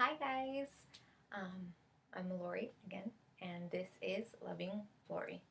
Hi guys, I'm Lori again, and this is Loving Lori.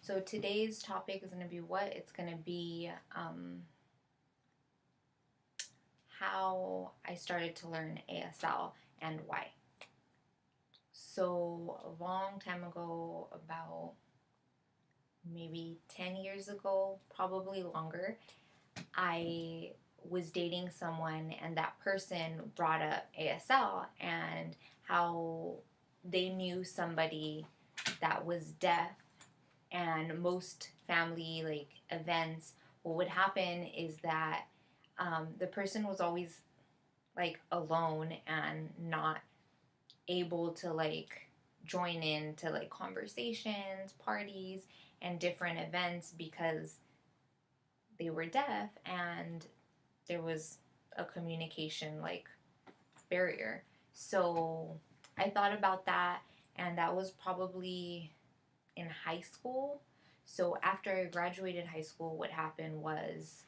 So today's topic is going to be what? It's going to be how I started to learn ASL and why. So a long time ago, about maybe 10 years ago, probably longer, I was dating someone and that person brought up ASL and how they knew somebody that was deaf, and most family like events, what would happen is that the person was always like alone and not able to like join in to like conversations, parties, and different events because they were deaf and there was a communication like barrier. So I thought about that, and that was probably in high school. So after I graduated high school, what happened was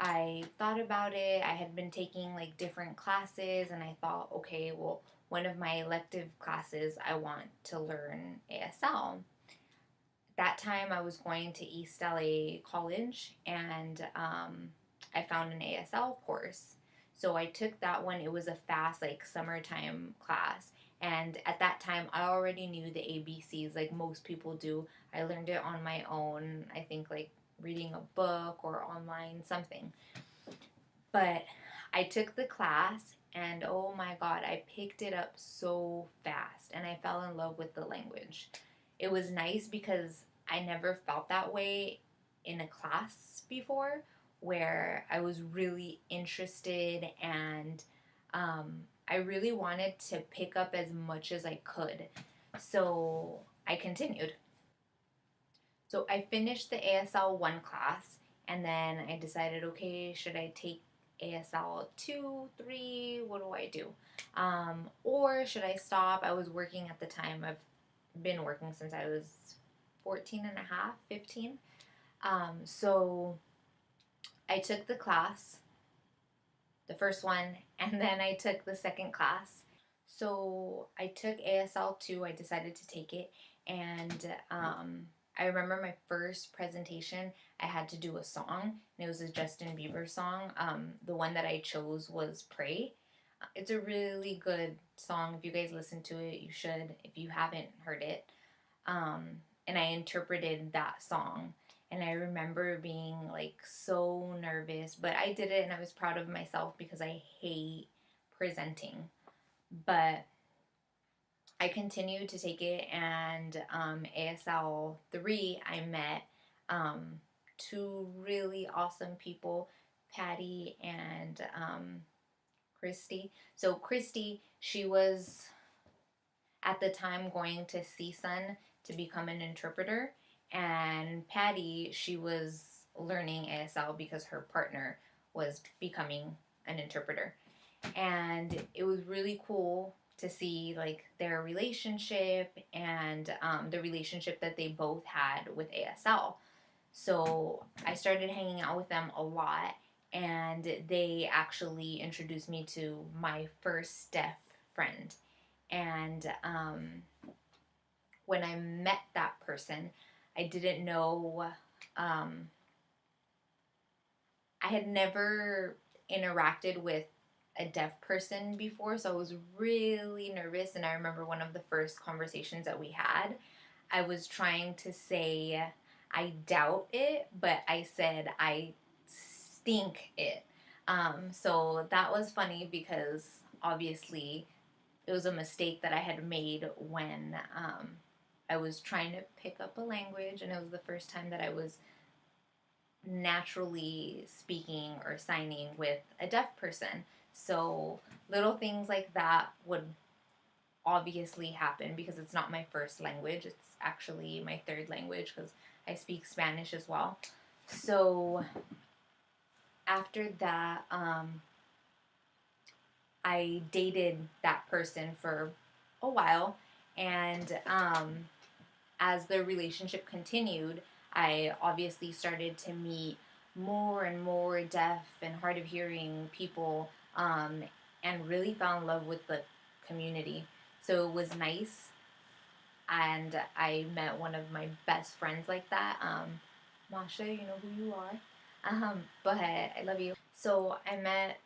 I thought about it. I had been taking like different classes, and I thought, okay, well, one of my elective classes, I want to learn ASL. That time I was going to East LA College, and I found an ASL course. So I took that one. It was a fast, like, summertime class. And at that time, I already knew the ABCs like most people do. I learned it on my own, I think, like reading a book or online something. But I took the class, and oh my God, I picked it up so fast and I fell in love with the language. It was nice because I never felt that way in a class before, where I was really interested and I really wanted to pick up as much as I could. So I continued. So I finished the ASL 1 class, and then I decided, okay, should I take ASL 2, 3? What do I do? Or should I stop? I was working at the time. I've been working since I was 14 and a half, 15. So I took the class, the first one, and then I took the second class. So I took ASL 2, I decided to take it, and I remember my first presentation, I had to do a song, and it was a Justin Bieber song. The one that I chose was Pray. It's a really good song. If you guys listen to it, you should, if you haven't heard it. And I interpreted that song. And I remember being like so nervous, but I did it and I was proud of myself because I hate presenting. But I continued to take it, and ASL 3, I met two really awesome people, Patty and Christy. So, Christy, she was at the time going to CSUN to become an interpreter, and Patty, she was learning ASL because her partner was becoming an interpreter. And it was really cool to see like their relationship and the relationship that they both had with ASL. So I started hanging out with them a lot, and they actually introduced me to my first deaf friend. And when I met that person, I didn't know, um, I had never interacted with a deaf person before, so I was really nervous. And I remember one of the first conversations that we had, I was trying to say, I doubt it, but I said, I stink it. So that was funny because obviously it was a mistake that I had made when I was trying to pick up a language, and it was the first time that I was naturally speaking or signing with a deaf person. So little things like that would obviously happen because it's not my first language. It's actually my third language because I speak Spanish as well. So after that, I dated that person for a while, and as the relationship continued, I obviously started to meet more and more deaf and hard of hearing people, and really fell in love with the community. So it was nice, and I met one of my best friends like that. Masha, you know who you are. But I love you. So I met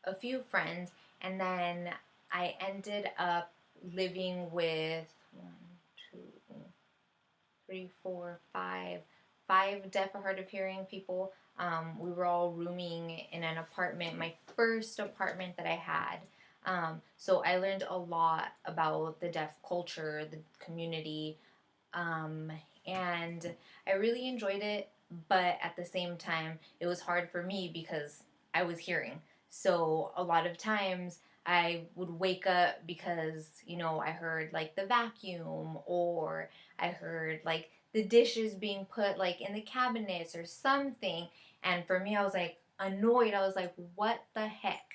a few friends, and then I ended up living with one, two, three, four, five deaf or hard of hearing people. We were all rooming in an apartment, my first apartment that I had. So I learned a lot about the deaf culture, the community, um, and I really enjoyed it. But at the same time, it was hard for me because I was hearing. So a lot of times I would wake up because, I heard like the vacuum, or I heard like the dishes being put like in the cabinets or something. And for me, I was like annoyed. I was like, what the heck?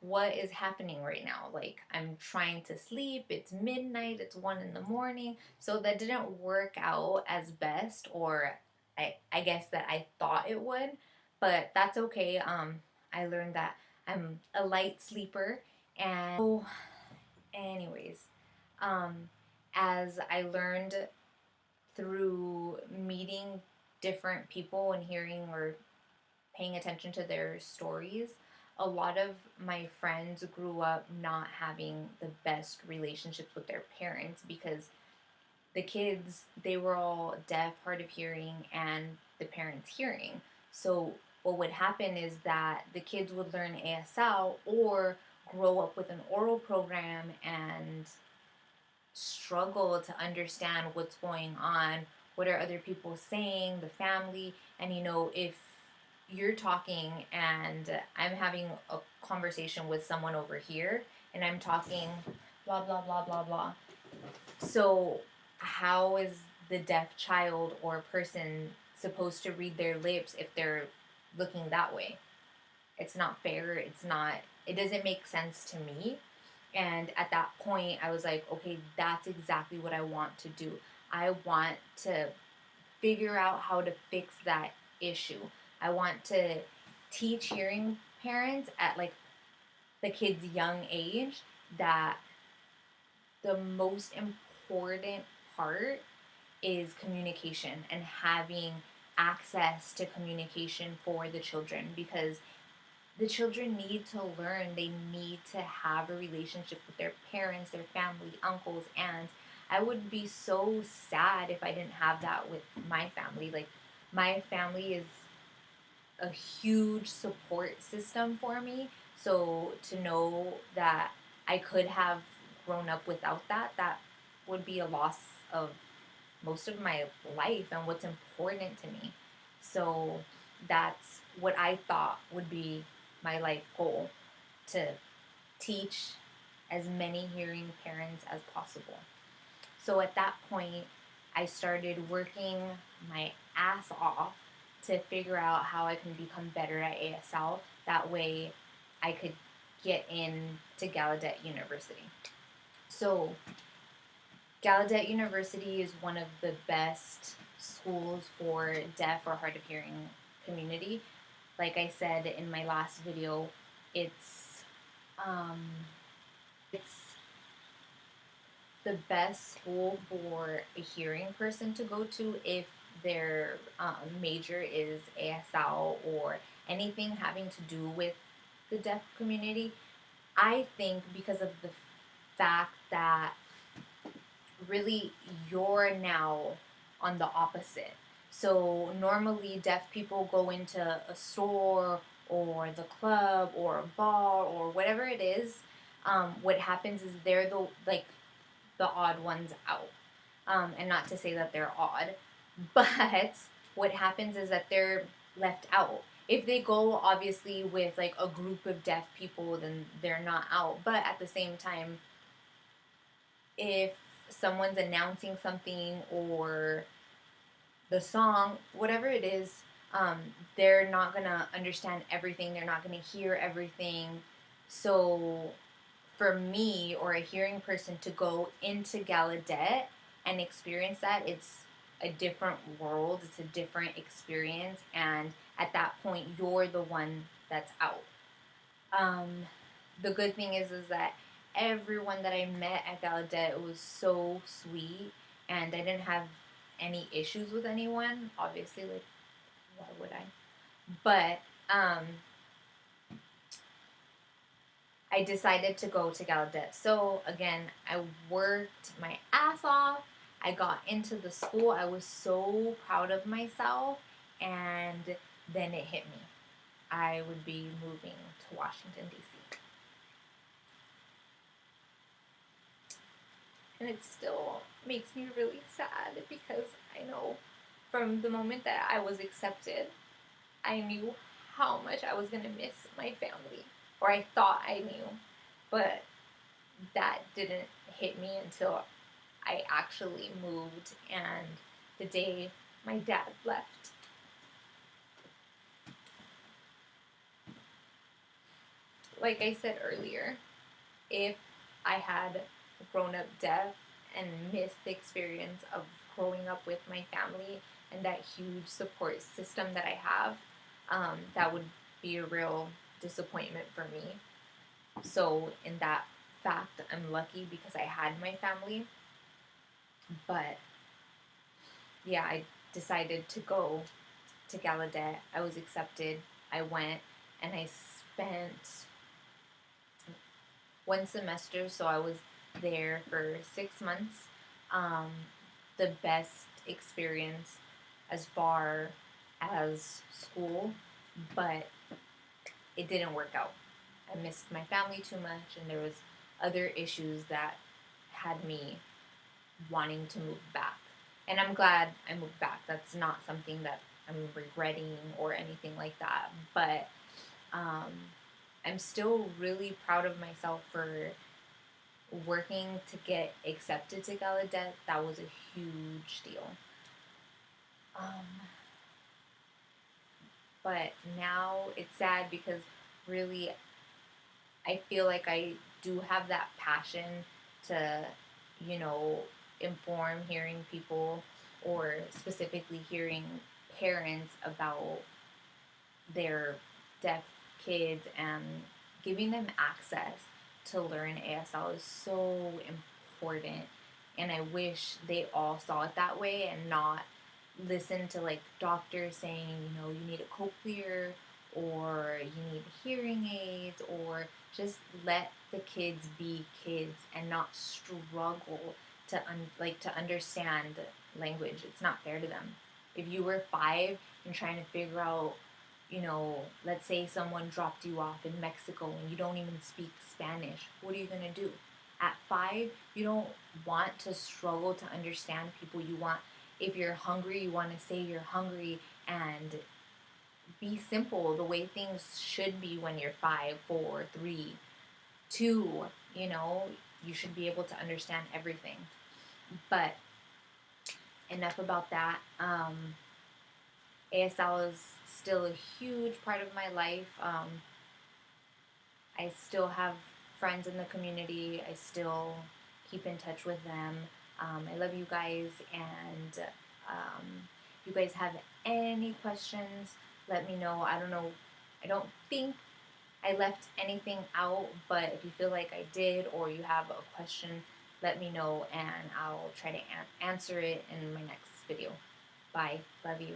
What is happening right now? Like, I'm trying to sleep. It's midnight. It's 1 in the morning. So that didn't work out as best, or I guess that I thought it would, but that's okay. I learned that I'm a light sleeper. And so, anyways, um, as I learned through meeting different people and hearing or paying attention to their stories, a lot of my friends grew up not having the best relationships with their parents because the kids, they were all deaf, hard of hearing, and the parents hearing. So what would happen is that the kids would learn ASL or grow up with an oral program and struggle to understand what's going on, what are other people saying, the family. And if you're talking and I'm having a conversation with someone over here and I'm talking blah blah blah blah blah, so how is the deaf child or person supposed to read their lips if they're looking that way? It's not fair. It doesn't make sense to me. And at that point, I was like, okay, that's exactly what I want to do. I want to figure out how to fix that issue. I want to teach hearing parents at like the kids' young age that the most important part is communication and having access to communication for the children, because the children need to learn. They need to have a relationship with their parents, their family, uncles, aunts. I would be so sad if I didn't have that with my family. Like, my family is a huge support system for me. So to know that I could have grown up without that, that would be a loss of most of my life and what's important to me. So that's what I thought would be my life goal, to teach as many hearing parents as possible. So at that point, I started working my ass off to figure out how I can become better at ASL. That way I could get into Gallaudet University. So Gallaudet University is one of the best schools for deaf or hard of hearing community. Like I said in my last video, um, it's the best school for a hearing person to go to if their major is ASL or anything having to do with the deaf community. I think because of the fact that really you're now on the opposite. So normally deaf people go into a store or the club or a bar or whatever it is. What happens is they're the odd ones out. And not to say that they're odd, but what happens is that they're left out. If they go obviously with like a group of deaf people, then they're not out. But at the same time, if someone's announcing something or the song, whatever it is, they're not gonna understand everything. They're not gonna hear everything. So for me or a hearing person to go into Gallaudet and experience that, it's a different world. It's a different experience. And at that point, you're the one that's out. The good thing is that everyone that I met at Gallaudet was so sweet, and I didn't have any issues with anyone. Obviously, like, why would I? But I decided to go to Gallaudet. So again, I worked my ass off. I got into the school. I was so proud of myself, and then it hit me. I would be moving to Washington, D.C. And it still makes me really sad because I know from the moment that I was accepted, I knew how much I was going to miss my family. Or I thought I knew. But that didn't hit me until I actually moved and the day my dad left. Like I said earlier, if I had grown up deaf and missed the experience of growing up with my family and that huge support system that I have, that would be a real disappointment for me. So, in that fact, I'm lucky because I had my family. But yeah, I decided to go to Gallaudet. I was accepted. I went and I spent one semester, so I was there for 6 months. Um, the best experience as far as school, but it didn't work out. I missed my family too much, and there was other issues that had me wanting to move back. And I'm glad I moved back. That's not something that I'm regretting or anything like that. But um, I'm still really proud of myself for working to get accepted to Gallaudet. That was a huge deal. Um, but now it's sad because really I feel like I do have that passion to, you know, inform hearing people or specifically hearing parents about their deaf kids and giving them access to learn ASL is so important. And I wish they all saw it that way and not listen to like doctors saying, you know, you need a cochlear or you need hearing aids, or just let the kids be kids and not struggle to to understand language. It's not fair to them. If you were 5 and trying to figure out, you know, let's say someone dropped you off in Mexico and you don't even speak Spanish, what are you going to do? At 5, you don't want to struggle to understand people. You want, if you're hungry, you want to say you're hungry and be simple the way things should be when you're 5, 4, 3, 2. You know, you should be able to understand everything. But enough about that. ASL is still a huge part of my life. I still have friends in the community. I still keep in touch with them. I love you guys, and if you guys have any questions, let me know. I don't know. I don't think I left anything out, but if you feel like I did or you have a question, let me know and I'll try to answer it in my next video. Bye. Love you.